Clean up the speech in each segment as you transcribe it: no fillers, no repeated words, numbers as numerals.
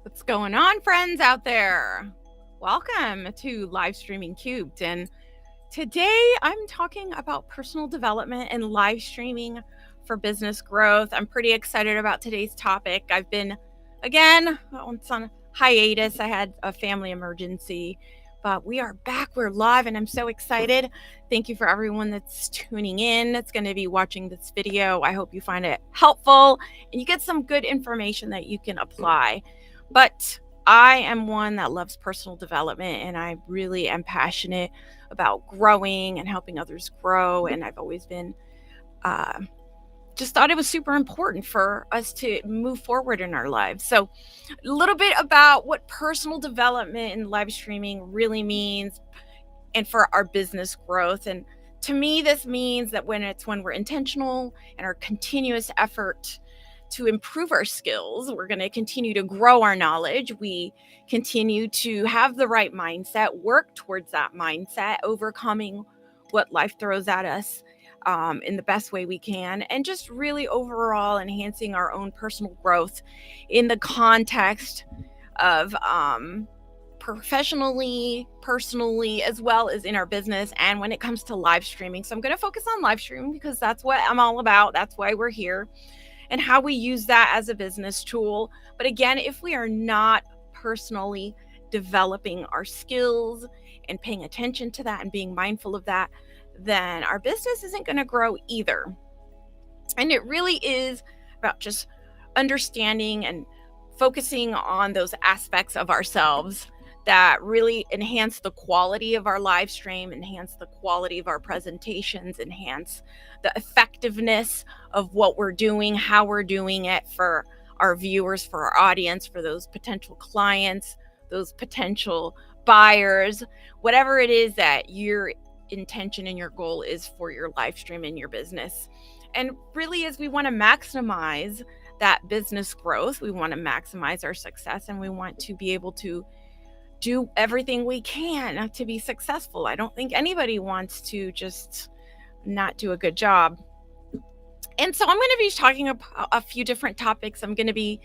What's going on, friends out there? Welcome to Live Streaming Cubed. And today I'm talking about personal development and live streaming for business growth. I'm pretty excited about today's topic. I've been, again, it's on hiatus. I had a family emergency, but we are back. We're live, and I'm so excited. Thank you for everyone that's tuning in, that's going to be watching this video. I hope you find it helpful and you get some good information that you can apply. But I am one that loves personal development, and I really am passionate about growing and helping others grow. And I've always been just thought it was super important for us to move forward in our lives. So a little bit about what personal development and live streaming really means and for our business growth. And to me, this means that when we're intentional and our continuous effort to improve our skills, we're going to continue to grow our knowledge. We continue to have the right mindset, work towards that mindset, overcoming what life throws at us in the best way we can, and just really overall enhancing our own personal growth in the context of professionally, personally, as well as in our business and when it comes to live streaming. So I'm going to focus on live streaming because that's what I'm all about. That's why we're here, and how we use that as a business tool. But again, if we are not personally developing our skills and paying attention to that and being mindful of that, then our business isn't going to grow either. And it really is about just understanding and focusing on those aspects of ourselves that really enhance the quality of our live stream, enhance the quality of our presentations, enhance the effectiveness of what we're doing, how we're doing it for our viewers, for our audience, for those potential clients, those potential buyers, whatever it is that your intention and your goal is for your live stream and your business. And really is we want to maximize that business growth. We want to maximize our success, and we want to be able to do everything we can to be successful. I don't think anybody wants to just not do a good job. And so I'm going to be talking about a few different topics. I'm going to be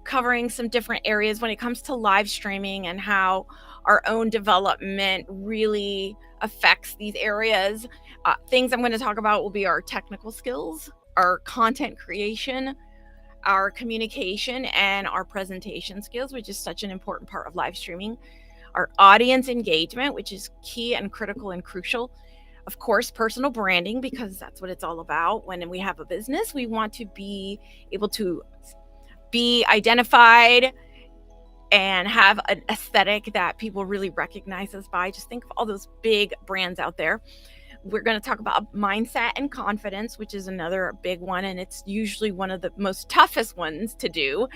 covering some different areas when it comes to live streaming and how our own development really affects these areas. Things I'm going to talk about will be our technical skills, our content creation, our communication, and our presentation skills, which is such an important part of live streaming, our audience engagement, which is key and critical and crucial. Of course, personal branding, because that's what it's all about. When we have a business, we want to be able to be identified and have an aesthetic that people really recognize us by. Just think of all those big brands out there. We're going to talk about mindset and confidence, which is another big one, and it's usually one of the most toughest ones to do.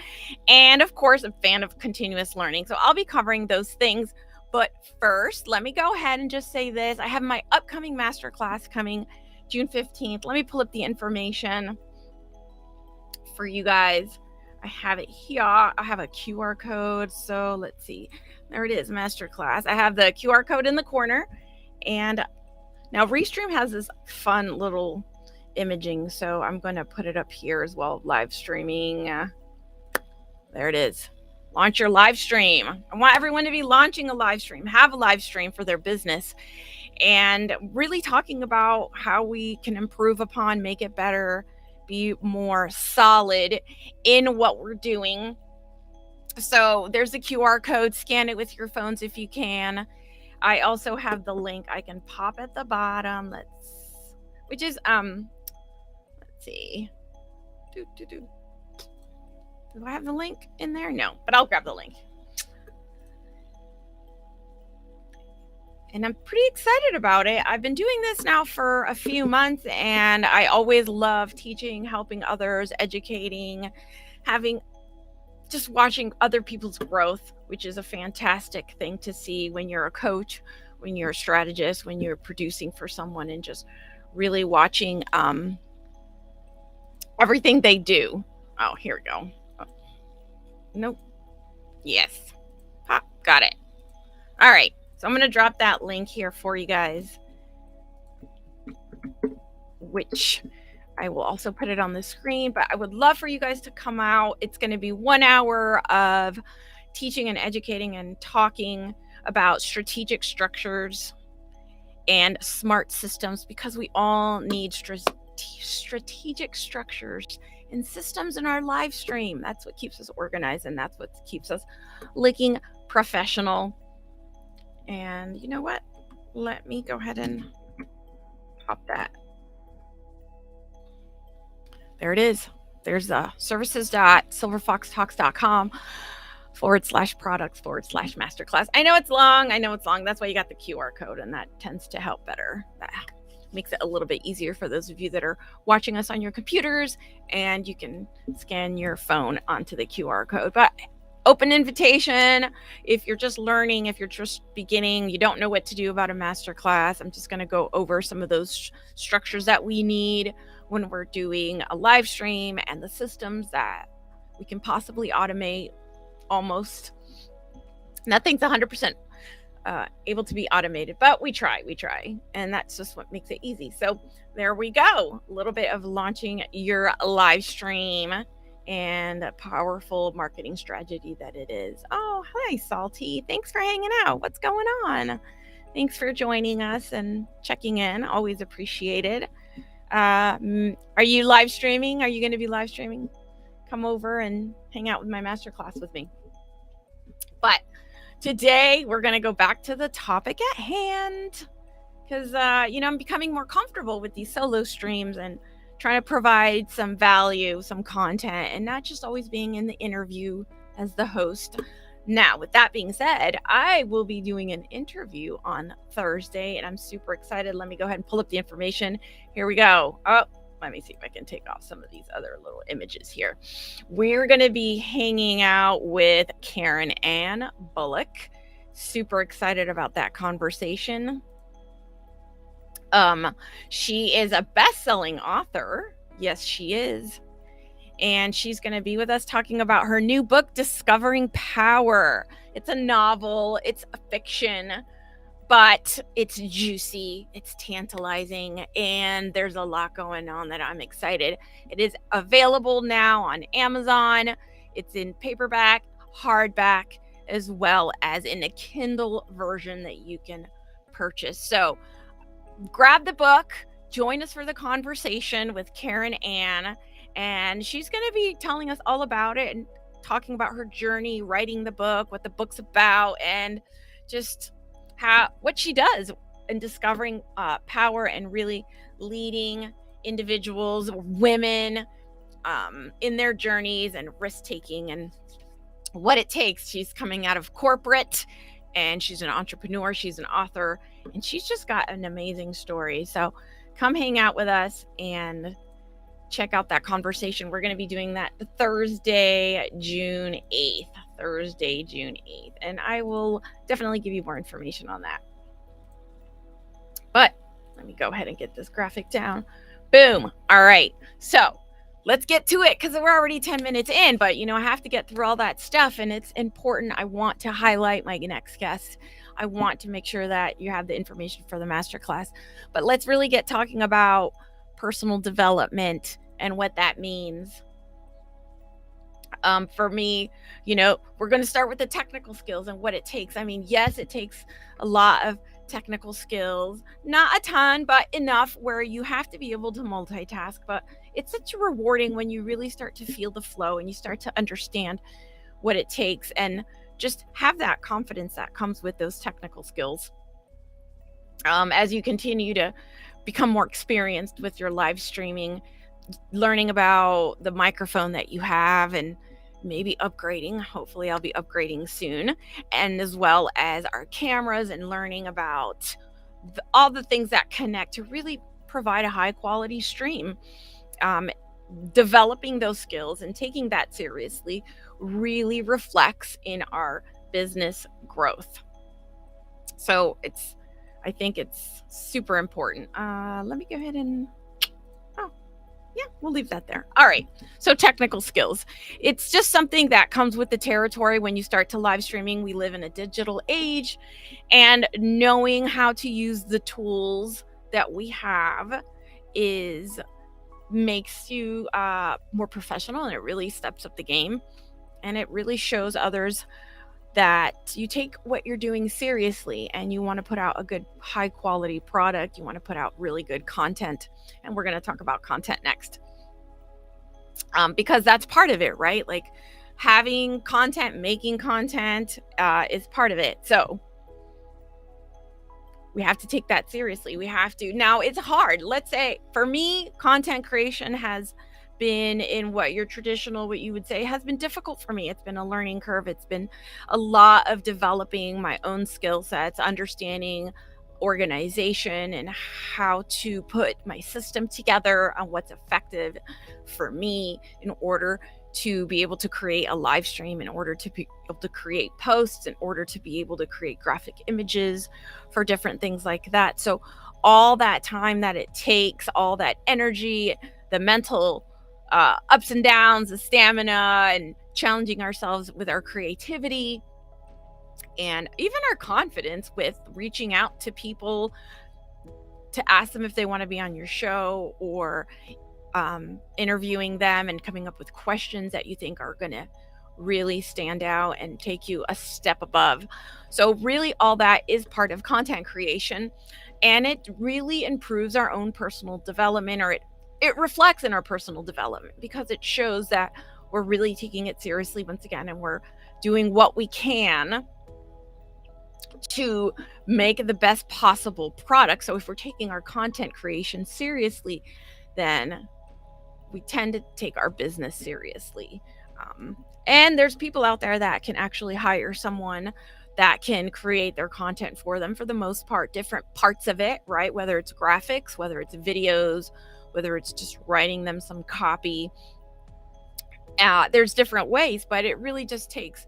And of course, a fan of continuous learning. So I'll be covering those things. But first, let me go ahead and just say this. I have my upcoming masterclass coming June 15th. Let me pull up the information for you guys. I have it here. I have a QR code. So let's see. There it is, masterclass. I have the QR code in the corner. And now Restream has this fun little imaging. So I'm going to put it up here as well. Live streaming. There it is. Launch your live stream. I want everyone to be launching a live stream, have a live stream for their business, and really talking about how we can improve upon, make it better, be more solid in what we're doing. So there's a QR code. Scan it with your phones if you can. I also have the link I can pop at the bottom. Which is let's see. Do I have the link in there? No, but I'll grab the link. and I'm pretty excited about it. I've been doing this now for a few months, and I always love teaching, helping others, educating, having just watching other people's growth, which is a fantastic thing to see when you're a coach, when you're a strategist, when you're producing for someone, and just really watching everything they do. Oh, here we go. Oh, nope. Yes. Pop. Got it. All right. So I'm going to drop that link here for you guys, which I will also put it on the screen, but I would love for you guys to come out. It's going to be 1 hour of teaching and educating and talking about strategic structures and smart systems, because we all need strategic structures and systems in our live stream. That's what keeps us organized, and that's what keeps us looking professional. And you know what? Let me go ahead and pop that. There it is. There's services.silverfoxtalks.com/products/masterclass. I know it's long. That's why you got the QR code, and that tends to help better. That makes it a little bit easier for those of you that are watching us on your computers, and you can scan your phone onto the QR code. But open invitation. If you're just learning, if you're just beginning, you don't know what to do about a masterclass, I'm just going to go over some of those structures that we need when we're doing a live stream, and the systems that we can possibly automate. Almost nothing's 100% able to be automated, but we try, and that's just what makes it easy. So there we go, a little bit of launching your live stream and a powerful marketing strategy that it is. Oh, hi, Salty. Thanks for hanging out. What's going on? Thanks for joining us and checking in. Always appreciated. Are you live streaming? Are you going to be live streaming? Come over and hang out with my masterclass with me. But today we're going to go back to the topic at hand, because, I'm becoming more comfortable with these solo streams and trying to provide some value, some content, and not just always being in the interview as the host. Now, with that being said, I will be doing an interview on Thursday, and I'm super excited. Let me go ahead and pull up the information. Here we go. Oh, let me see if I can take off some of these other little images here. We're going to be hanging out with Karen Ann Bullock. Super excited about that conversation. She is a best-selling author. Yes, she is. And she's going to be with us talking about her new book, Discovering Power. It's a novel, it's a fiction, but it's juicy, it's tantalizing, and there's a lot going on that I'm excited. It is available now on Amazon. It's in paperback, hardback, as well as in a Kindle version that you can purchase. So grab the book, join us for the conversation with Karen Ann, and she's going to be telling us all about it and talking about her journey writing the book, what the book's about, and just what she does in discovering power and really leading individuals, women, in their journeys and risk-taking and what it takes. She's coming out of corporate, and she's an entrepreneur, she's an author, and she's just got an amazing story. So come hang out with us and check out that conversation. We're going to be doing that Thursday, June 8th. And I will definitely give you more information on that. But let me go ahead and get this graphic down. Boom. All right. So let's get to it, because we're already 10 minutes in, but I have to get through all that stuff, and it's important. I want to highlight my next guest. I want to make sure that you have the information for the masterclass. But let's really get talking about personal development and what that means. For me, we're going to start with the technical skills and what it takes. I mean, yes, it takes a lot of technical skills, not a ton, but enough where you have to be able to multitask. But it's such rewarding when you really start to feel the flow and you start to understand what it takes, and just have that confidence that comes with those technical skills. As you continue to become more experienced with your live streaming, learning about the microphone that you have, and maybe upgrading. Hopefully, I'll be upgrading soon, and as well as our cameras and learning about all the things that connect to really provide a high quality stream. Um, Developing those skills and taking that seriously really reflects in our business growth. So I think it's super important. Let me go ahead and, oh, yeah, we'll leave that there. All right. So technical skills. It's just something that comes with the territory when you start to live streaming. We live in a digital age, and knowing how to use the tools that we have is makes you more professional, and it really steps up the game, and it really shows others that you take what you're doing seriously and you want to put out a good high quality product. You want to put out really good content, and we're going to talk about content next, because that's part of it, right? Like having content, making content is part of it. So we have to take that seriously. We have to. Now, it's hard. Let's say for me, content creation has been in what your traditional, what you would say, has been difficult for me. It's been a learning curve. It's been a lot of developing my own skill sets, understanding organization and how to put my system together on what's effective for me in order to be able to create a live stream, in order to be able to create posts, in order to be able to create graphic images for different things like that. So all that time that it takes, all that energy, the mental ups and downs, the stamina, and challenging ourselves with our creativity and even our confidence with reaching out to people to ask them if they want to be on your show, or interviewing them and coming up with questions that you think are going to really stand out and take you a step above. So, really, all that is part of content creation, and it really improves our own personal development, or it reflects in our personal development because it shows that we're really taking it seriously once again, and we're doing what we can to make the best possible product. So, if we're taking our content creation seriously, then we tend to take our business seriously. And there's people out there that can actually hire someone that can create their content for them, for the most part, different parts of it, right? Whether it's graphics, whether it's videos, whether it's just writing them some copy. There's different ways, but it really just takes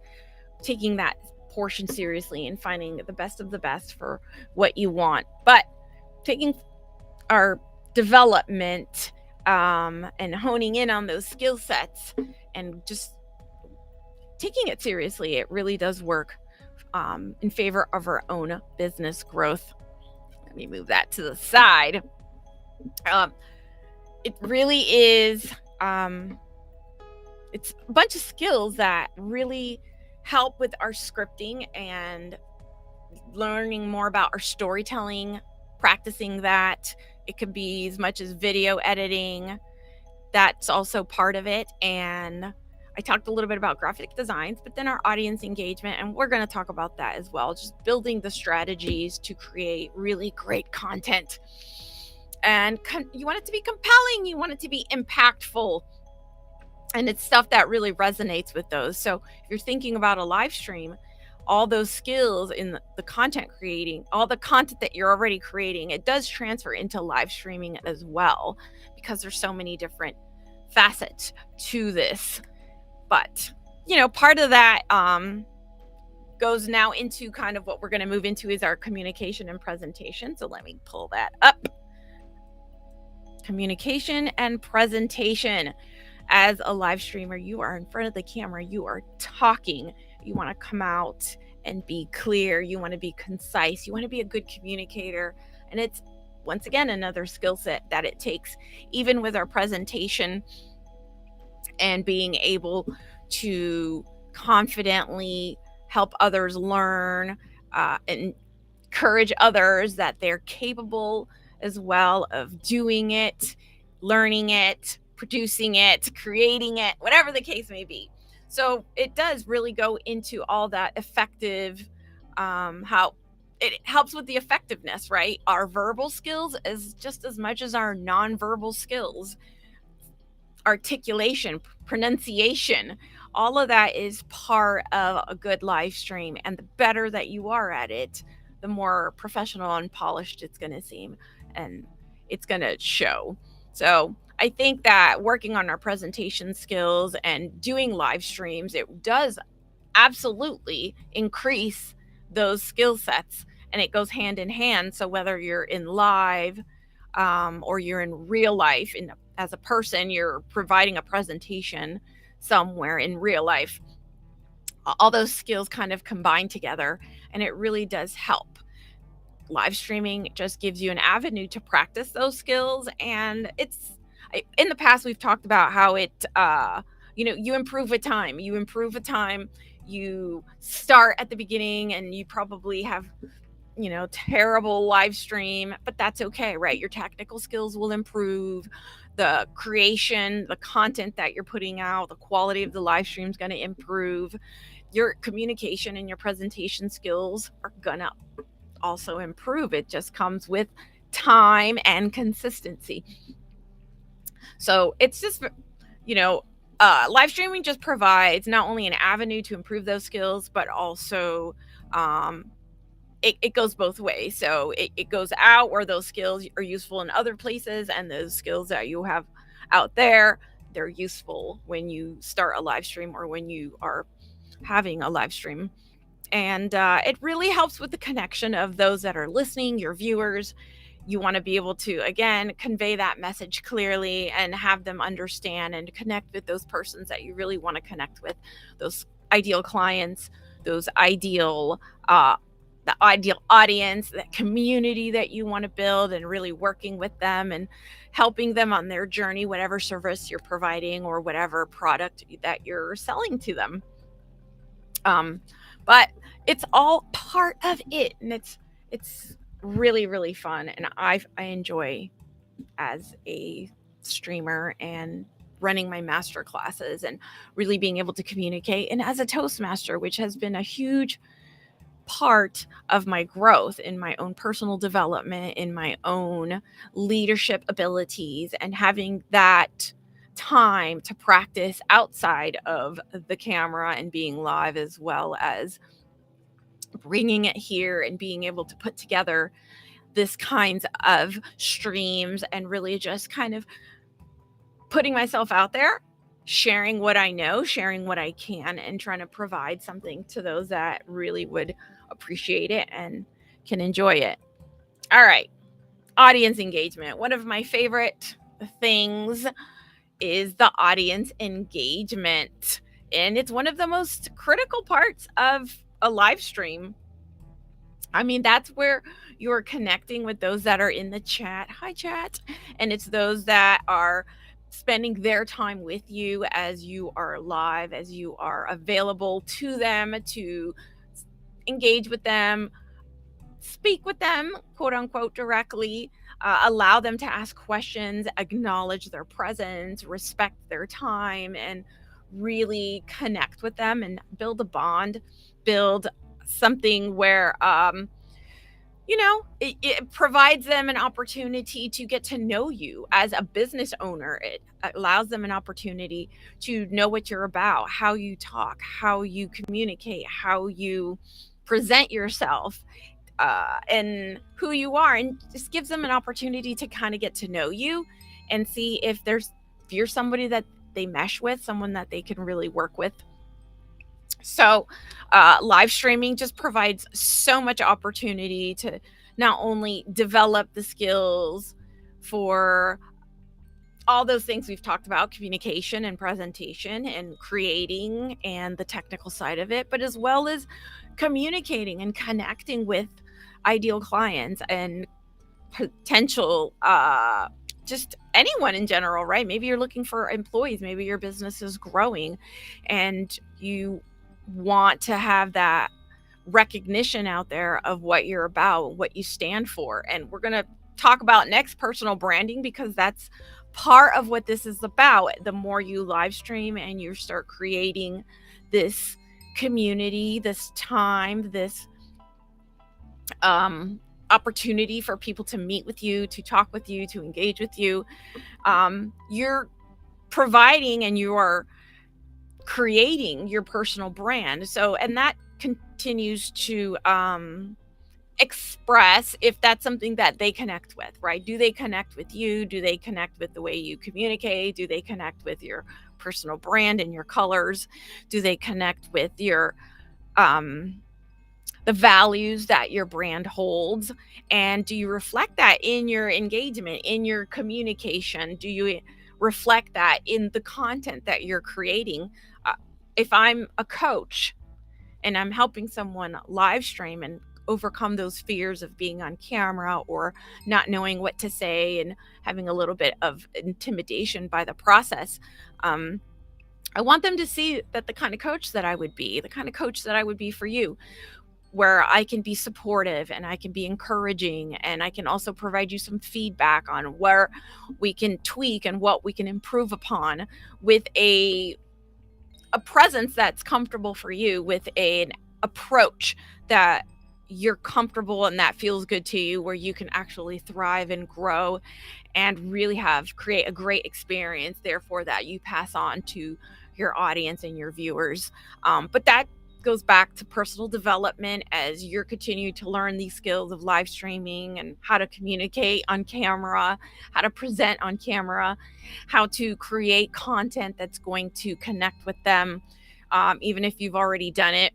taking that portion seriously and finding the best of the best for what you want. But taking our development and honing in on those skill sets and just taking it seriously, it really does work in favor of our own business growth. Let me move that to the side. It really is, it's a bunch of skills that really help with our scripting and learning more about our storytelling, practicing that. It could be as much as video editing. That's also part of it. And I talked a little bit about graphic designs, but then our audience engagement, and we're going to talk about that as well. Just building the strategies to create really great content. And you want it to be compelling, you want it to be impactful. And it's stuff that really resonates with those. So if you're thinking about a live stream, all those skills in the content creating, all the content that you're already creating, it does transfer into live streaming as well, because there's so many different facets to this. But, part of that goes now into kind of what we're going to move into is our communication and presentation. So let me pull that up. Communication and presentation. As a live streamer, you are in front of the camera, you are talking, you want to come out and be clear, you want to be concise, you want to be a good communicator. And it's, once again, another skill set that it takes, even with our presentation, and being able to confidently help others learn and encourage others that they're capable as well of doing it, learning it, producing it, creating it, whatever the case may be. So it does really go into all that effective, how it helps with the effectiveness, right? Our verbal skills is just as much as our nonverbal skills, articulation, pronunciation, All of that is part of a good live stream. And the better that you are at it, the more professional and polished it's going to seem and it's going to show. So I think that working on our presentation skills and doing live streams, it does absolutely increase those skill sets, and it goes hand in hand. So whether you're in live or you're in real life, as a person, you're providing a presentation somewhere in real life, all those skills kind of combine together, and it really does help. Live streaming just gives you an avenue to practice those skills, and in the past we've talked about how you improve with time. You start at the beginning and you probably have terrible live stream, but that's okay, right? Your technical skills will improve, the creation, the content that you're putting out, the quality of the live stream is going to improve. Your communication and your presentation skills are going to also improve. It just comes with time and consistency. So it's just, live streaming just provides not only an avenue to improve those skills, but also it goes both ways. So it goes out where those skills are useful in other places, and those skills that you have out there, they're useful when you start a live stream or when you are having a live stream. And it really helps with the connection of those that are listening, your viewers. You want to be able to, again, convey that message clearly and have them understand and connect with those persons that you really want to connect with, those ideal clients, those ideal the ideal audience, that community that you want to build, and really working with them and helping them on their journey, whatever service you're providing or whatever product that you're selling to them. But it's all part of it, and it's really, really fun, and I enjoy as a streamer and running my master classes and really being able to communicate, and as a Toastmaster, which has been a huge part of my growth in my own personal development, in my own leadership abilities, and having that time to practice outside of the camera and being live, as well as bringing it here and being able to put together this kinds of streams and really just kind of putting myself out there, sharing what I know, sharing what I can, and trying to provide something to those that really would appreciate it and can enjoy it. All right. Audience engagement. One of my favorite things is the audience engagement. And it's one of the most critical parts of a live stream. I mean, that's where you're connecting with those that are in the chat. Hi, chat. And it's those that are spending their time with you as you are live, as you are available to them to engage with them, speak with them, quote unquote, directly, allow them to ask questions, acknowledge their presence, respect their time, and really connect with them and build a bond, build something where it provides them an opportunity to get to know you as a business owner. It allows them an opportunity to know what you're about, how you talk, how you communicate, how you present yourself, and who you are, and just gives them an opportunity to kind of get to know you and see if you're somebody that they mesh with, someone that they can really work with. So live streaming just provides so much opportunity to not only develop the skills for all those things we've talked about, communication and presentation and creating and the technical side of it, but as well as communicating and connecting with ideal clients and potential just anyone in general, right? Maybe you're looking for employees, maybe your business is growing and you want to have that recognition out there of what you're about, what you stand for. And we're going to talk about next personal branding, because that's part of what this is about. The more you live stream and you start creating this community, this time, this opportunity for people to meet with you, to talk with you, to engage with you, you're providing and you are creating your personal brand. So, and that continues to express if that's something that they connect with, right? Do they connect with you? Do they connect with the way you communicate? Do they connect with your personal brand and your colors? Do they connect with your um the values that your brand holds? And do you reflect that in your engagement, in your communication? Do you reflect that in the content that you're creating? uh, if I'm a coach and I'm helping someone live stream and overcome those fears of being on camera or not knowing what to say and having a little bit of intimidation by the process, um, I want them to see that the kind of coach that I would be, the kind of coach that I would be for you, where I can be supportive and I can be encouraging, and I can also provide you some feedback on where we can tweak and what we can improve upon with a presence that's comfortable for you, with an approach that you're comfortable and that feels good to you, where you can actually thrive and grow and really have create a great experience, therefore that you pass on to your audience and your viewers. But that goes back to personal development as you're continuing to learn these skills of live streaming and how to communicate on camera, how to present on camera, how to create content that's going to connect with them, even if you've already done it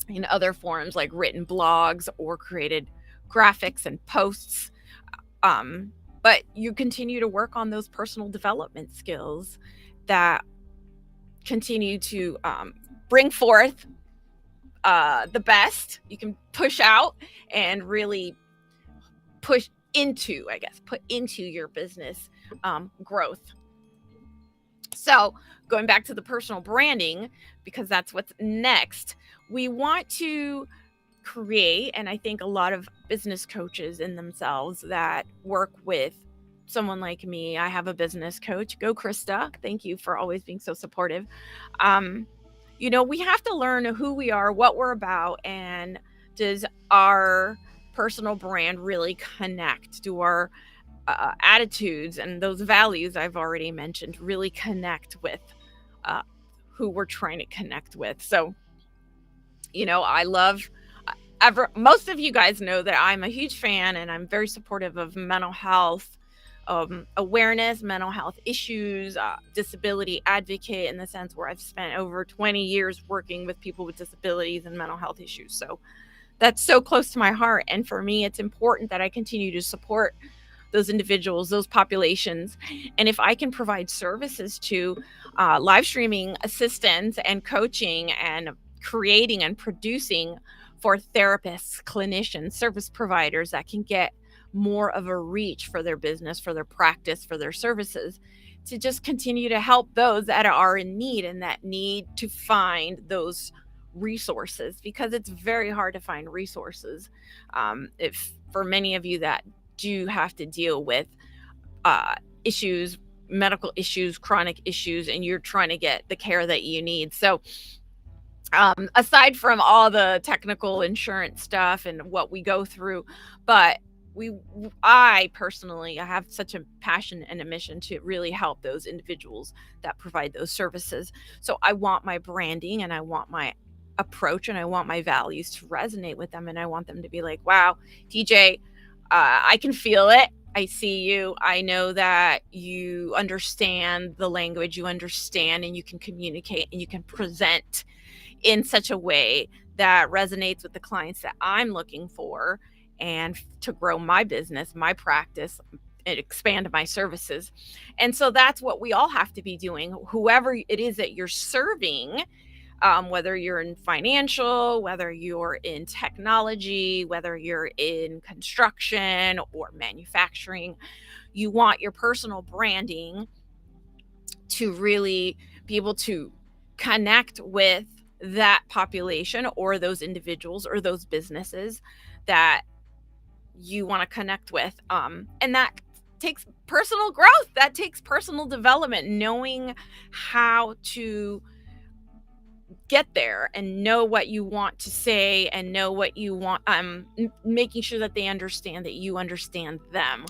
in other forms like written blogs or created graphics and posts. But you continue to work on those personal development skills that continue to bring forth the best you can push out and really push into, I guess, put into your business growth. So, going back to the personal branding, because that's what's next, we want to create, and I think a lot of business coaches in themselves that work with someone like me. I have a business coach. Go, Krista. Thank you for always being so supportive. Um, we have to learn who we are, what we're about, and does our personal brand really connect? Do our attitudes and those values I've already mentioned really connect with uh, who we're trying to connect with? So, I love most of you guys know that I'm a huge fan and I'm very supportive of mental health awareness, mental health issues, disability advocate, in the sense where I've spent over 20 years working with people with disabilities and mental health issues. So that's so close to my heart. And for me, it's important that I continue to support those individuals, those populations. And if I can provide services to live streaming assistance and coaching and creating and producing for therapists, clinicians, service providers that can get more of a reach for their business, for their practice, for their services, to just continue to help those that are in need and that need to find those resources, because it's very hard to find resources. If for many of you that do have to deal with issues, medical issues, chronic issues, and you're trying to get the care that you need. So aside from all the technical insurance stuff and what we go through, but I personally, I have such a passion and a mission to really help those individuals that provide those services. So I want my branding and I want my approach and I want my values to resonate with them, and I want them to be like, wow, TJ, I can feel it. I see you. I know that you understand the language, you understand, and you can communicate and you can present in such a way that resonates with the clients that I'm looking for, and to grow my business, my practice, and expand my services. And so that's what we all have to be doing. Whoever it is that you're serving, whether you're in financial, whether you're in technology, whether you're in construction or manufacturing, you want your personal branding to really be able to connect with that population or those individuals or those businesses that you want to connect with. And that takes personal growth, that takes personal development, knowing how to get there and know what you want to say and know what you want, making sure that they understand that you understand them.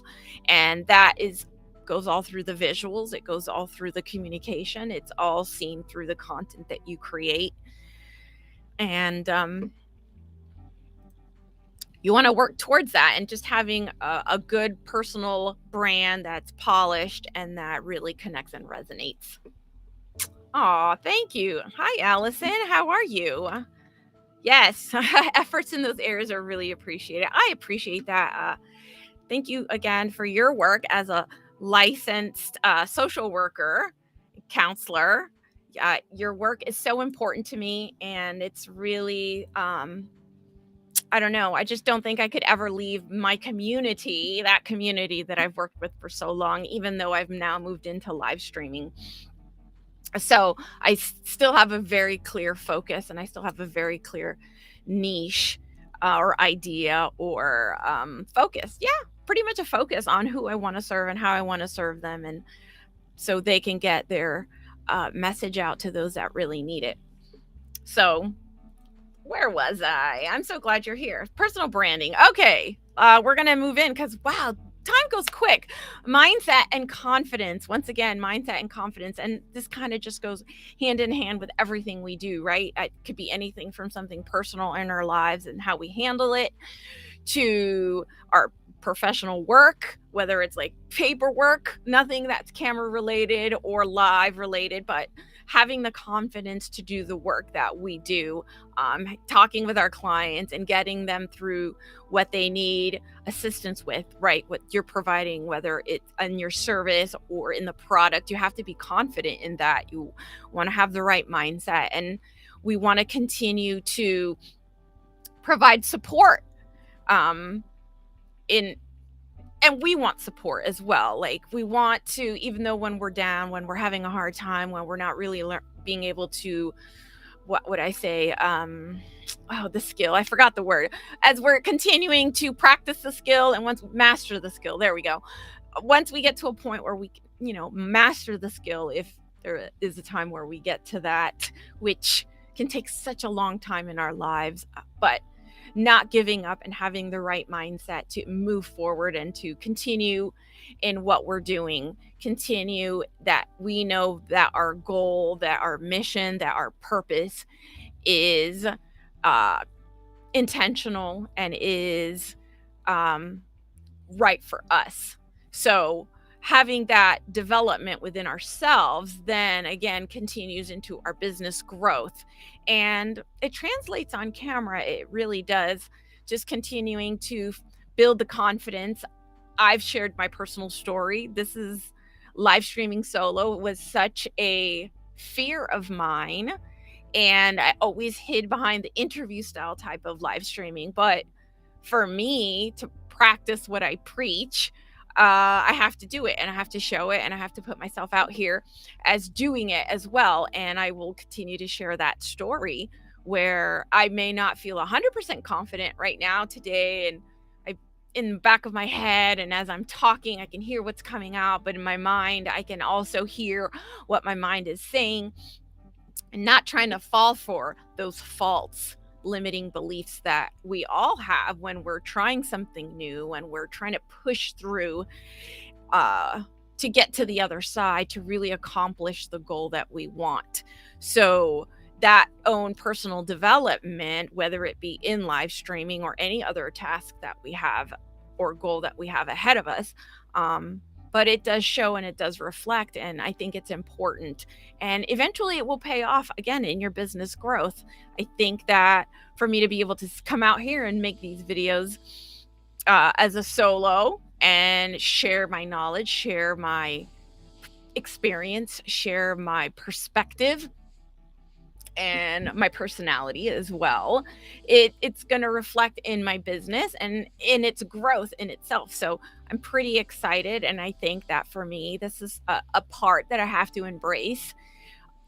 And that is goes all through the visuals, it goes all through the communication, it's all seen through the content that you create. And you want to work towards that, and just having a good personal brand that's polished and that really connects and resonates. Aw, thank you. Hi, Allison. How are you? Yes, efforts in those areas are really appreciated. I appreciate that. Thank you again for your work as a licensed social worker, counselor. Your work is so important to me, and it's really, I don't know, I just don't think I could ever leave my community, that community that I've worked with for so long, even though I've now moved into live streaming. So I still have a very clear focus, and I still have a very clear niche or idea or focus. Yeah, pretty much a focus on who I want to serve and how I want to serve them. And so they can get their message out to those that really need it. So, where was I? I'm so glad you're here. Personal branding. Okay, we're going to move in because, wow, time goes quick. Mindset and confidence. Once again, mindset and confidence. And this kind of just goes hand in hand with everything we do, right? It could be anything from something personal in our lives and how we handle it to our professional work, whether it's like paperwork, nothing that's camera related or live related, but having the confidence to do the work that we do, talking with our clients and getting them through what they need assistance with, right? What you're providing, whether it's in your service or in the product, you have to be confident in that. You want to have the right mindset, and we want to continue to provide support in and we want support as well. Like, we want to, even though when we're down, when we're having a hard time, when we're not really being able to, what would I say, the skill, I forgot the word, as we're continuing to practice the skill, and once we master the skill, there we go, once we get to a point where we master the skill, if there is a time where we get to that, which can take such a long time in our lives, but not giving up and having the right mindset to move forward and to continue in what we're doing, continue that we know that our goal, that our mission, that our purpose is intentional and is right for us. So having that development within ourselves then again continues into our business growth, and it translates on camera. It really does. Just continuing to build the confidence. I've shared my personal story. This is live streaming solo. It was such a fear of mine, and I always hid behind the interview style type of live streaming. But for me to practice what I preach, I have to do it, and I have to show it, and I have to put myself out here as doing it as well. And I will continue to share that story where I may not feel 100% confident right now today. And I, in the back of my head, and as I'm talking, I can hear what's coming out, but in my mind, I can also hear what my mind is saying, and not trying to fall for those false limiting beliefs that we all have when we're trying something new, when we're trying to push through to get to the other side to really accomplish the goal that we want. So that own personal development, whether it be in live streaming or any other task that we have or goal that we have ahead of us, but it does show and it does reflect, and I think it's important, and eventually it will pay off again in your business growth. I think that for me to be able to come out here and make these videos as a solo and share my knowledge, share my experience, share my perspective and my personality as well, it's going to reflect in my business and in its growth in itself. So I'm pretty excited, and I think that for me this is a part that I have to embrace,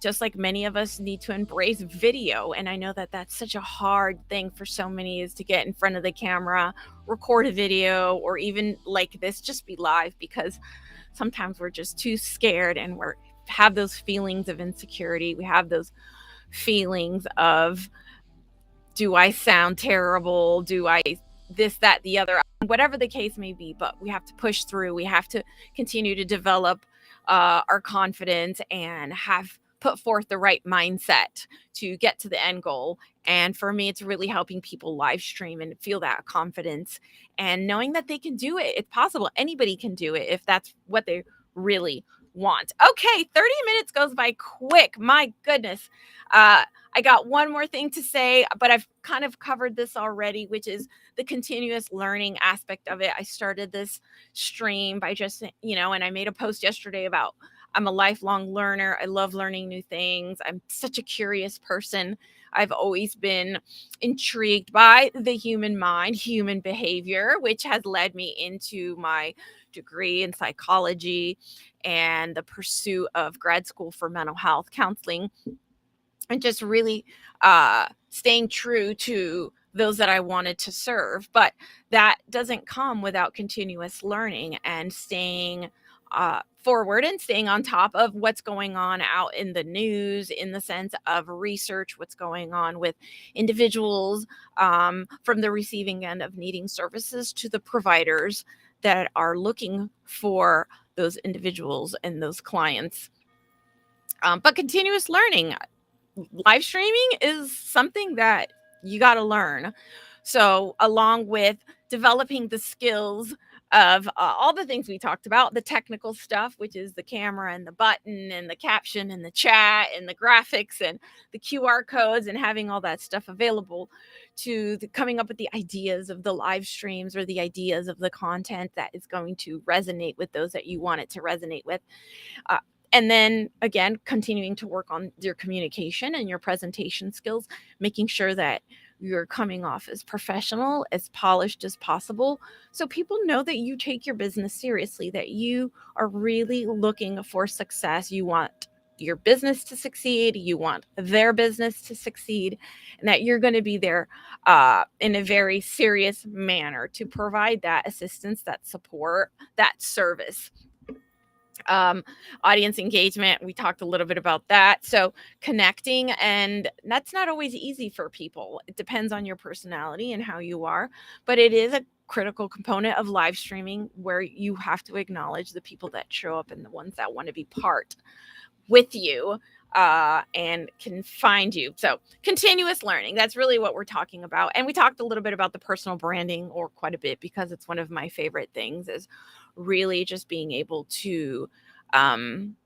just like many of us need to embrace video. And I know that that's such a hard thing for so many, is to get in front of the camera, record a video, or even like this, just be live, because sometimes we're just too scared, and we have those feelings of insecurity. We have those feelings of, do I sound terrible? Do I this, that, the other, whatever the case may be. But we have to push through. We have to continue to develop our confidence and have put forth the right mindset to get to the end goal. And for me, it's really helping people live stream and feel that confidence and knowing that they can do it. It's possible. Anybody can do it if that's what they really want. Okay, 30 minutes goes by quick. My goodness. I got one more thing to say, but I've kind of covered this already, which is the continuous learning aspect of it. I started this stream by just, and I made a post yesterday about I'm a lifelong learner. I love learning new things. I'm such a curious person. I've always been intrigued by the human mind, human behavior, which has led me into my degree in psychology and the pursuit of grad school for mental health counseling, and just really staying true to those that I wanted to serve. But that doesn't come without continuous learning and staying forward and staying on top of what's going on out in the news, in the sense of research, what's going on with individuals, from the receiving end of needing services to the providers that are looking for those individuals and those clients. But continuous learning, live streaming is something that you got to learn. So, along with developing the skills of all the things we talked about, the technical stuff, which is the camera and the button and the caption and the chat and the graphics and the QR codes and having all that stuff available, to coming up with the ideas of the live streams or the ideas of the content that is going to resonate with those that you want it to resonate with. Uh, and then again, continuing to work on your communication and your presentation skills, making sure that you're coming off as professional, as polished as possible, so people know that you take your business seriously, that you are really looking for success. You want your business to succeed, you want their business to succeed, and that you're going to be there in a very serious manner to provide that assistance, that support, that service. um, Audience engagement, we talked a little bit about that. So connecting, and that's not always easy for people. It depends on your personality and how you are, but it is a critical component of live streaming where you have to acknowledge the people that show up and the ones that want to be part with you and can find you. So continuous learning, that's really what we're talking about. And we talked a little bit about the personal branding, or quite a bit, because it's one of my favorite things, is really just being able to um,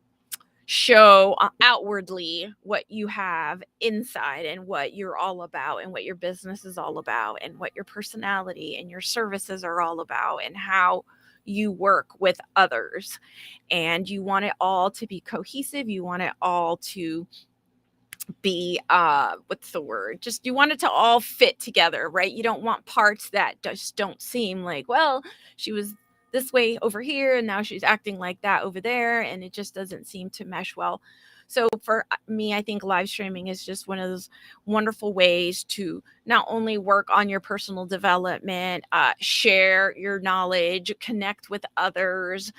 show outwardly what you have inside and what you're all about and what your business is all about and what your personality and your services are all about and how you work with others. And you want it all to be cohesive. You want it all to be what's the word, just you want it to all fit together, right? You don't want parts that just don't seem like, well, she was this way over here and now she's acting like that over there, and it just doesn't seem to mesh well. So for me, I think live streaming is just one of those wonderful ways to not only work on your personal development, share your knowledge, connect with others,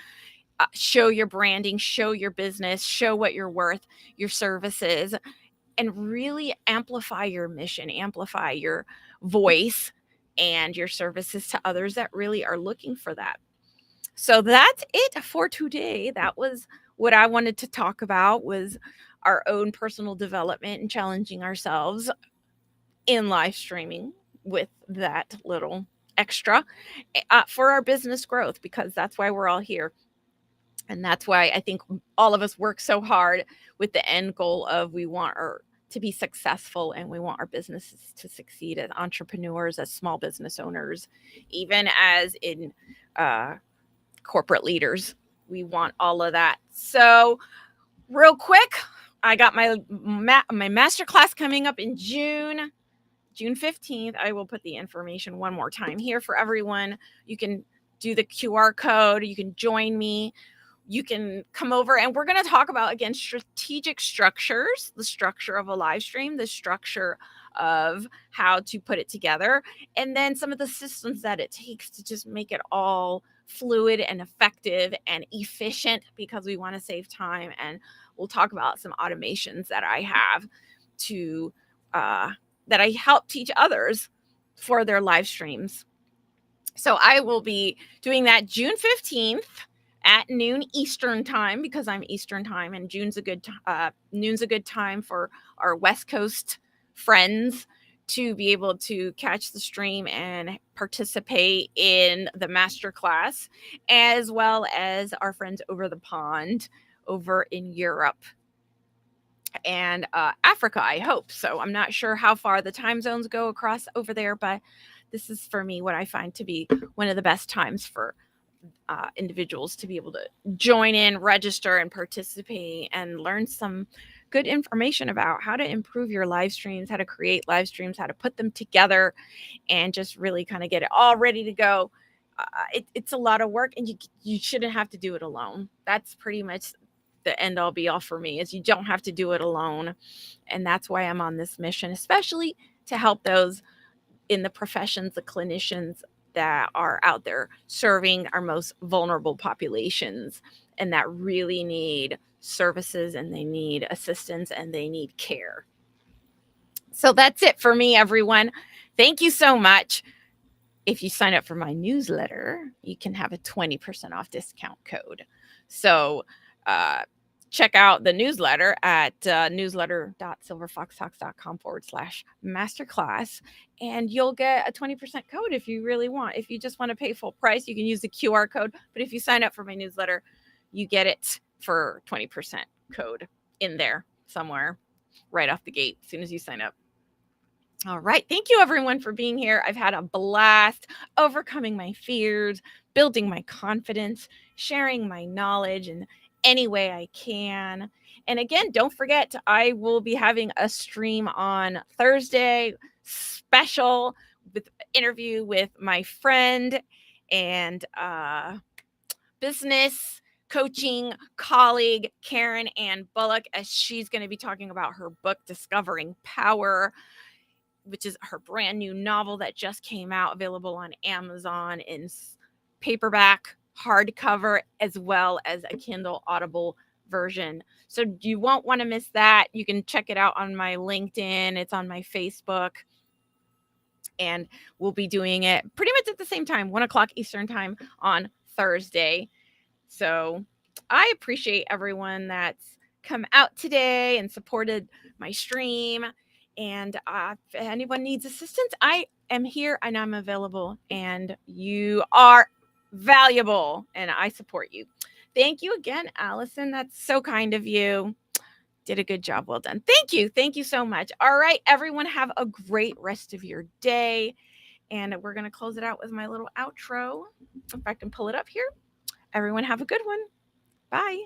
show your branding, show your business, show what you're worth, your services, and really amplify your mission, amplify your voice and your services to others that really are looking for that. So that's it for today. That was what I wanted to talk about, was our own personal development and challenging ourselves in live streaming with that little extra for our business growth, because that's why we're all here. And that's why I think all of us work so hard with the end goal of we want our to be successful, and we want our businesses to succeed as entrepreneurs, as small business owners, even as in corporate leaders. We want all of that. So real quick, I got my master class coming up in June 15th. I will put the information one more time here for everyone. You can do the QR code, you can join me, you can come over, and we're going to talk about, again, strategic structures, the structure of a live stream, the structure of how to put it together, and then some of the systems that it takes to just make it all fluid and effective and efficient, because we want to save time. And we'll talk about some automations that I have to that I help teach others for their live streams. So I will be doing that June 15th at noon Eastern time, because I'm Eastern time, and noon's a good time for our West Coast friends to be able to catch the stream and participate in the master class, as well as our friends over the pond over in Europe and Africa, I hope. So I'm not sure how far the time zones go across over there, but this is for me what I find to be one of the best times for individuals to be able to join in, register, and participate and learn some good information about how to improve your live streams, how to create live streams, how to put them together, and just really kind of get it all ready to go. It's a lot of work, and you shouldn't have to do it alone. That's pretty much the end all be all for me, is you don't have to do it alone. And that's why I'm on this mission, especially to help those in the professions, the clinicians that are out there serving our most vulnerable populations and that really need services and they need assistance and they need care. So that's it for me, everyone. Thank you so much. If you sign up for my newsletter, you can have a 20% off discount code. So check out the newsletter at newsletter.silverfoxtalks.com/masterclass, and you'll get a 20% code if you really want. If you just want to pay full price, you can use the QR code. But if you sign up for my newsletter, you get it for 20% code in there somewhere right off the gate as soon as you sign up. All right. Thank you, everyone, for being here. I've had a blast overcoming my fears, building my confidence, sharing my knowledge in any way I can. And again, don't forget, I will be having a stream on Thursday, special with interview with my friend and business coaching colleague, Karen Ann Bullock, as she's going to be talking about her book, Discovering Power, which is her brand new novel that just came out, available on Amazon in paperback, hardcover, as well as a Kindle Audible version. So you won't want to miss that. You can check it out on my LinkedIn. It's on my Facebook. And we'll be doing it pretty much at the same time, 1:00 Eastern time on Thursday. So I appreciate everyone that's come out today and supported my stream. And if anyone needs assistance, I am here and I'm available. And you are valuable and I support you. Thank you again, Allison. That's so kind of you. Did a good job. Well done. Thank you. Thank you so much. All right, everyone, have a great rest of your day. And we're going to close it out with my little outro. If I can pull it up here. Everyone, have a good one. Bye.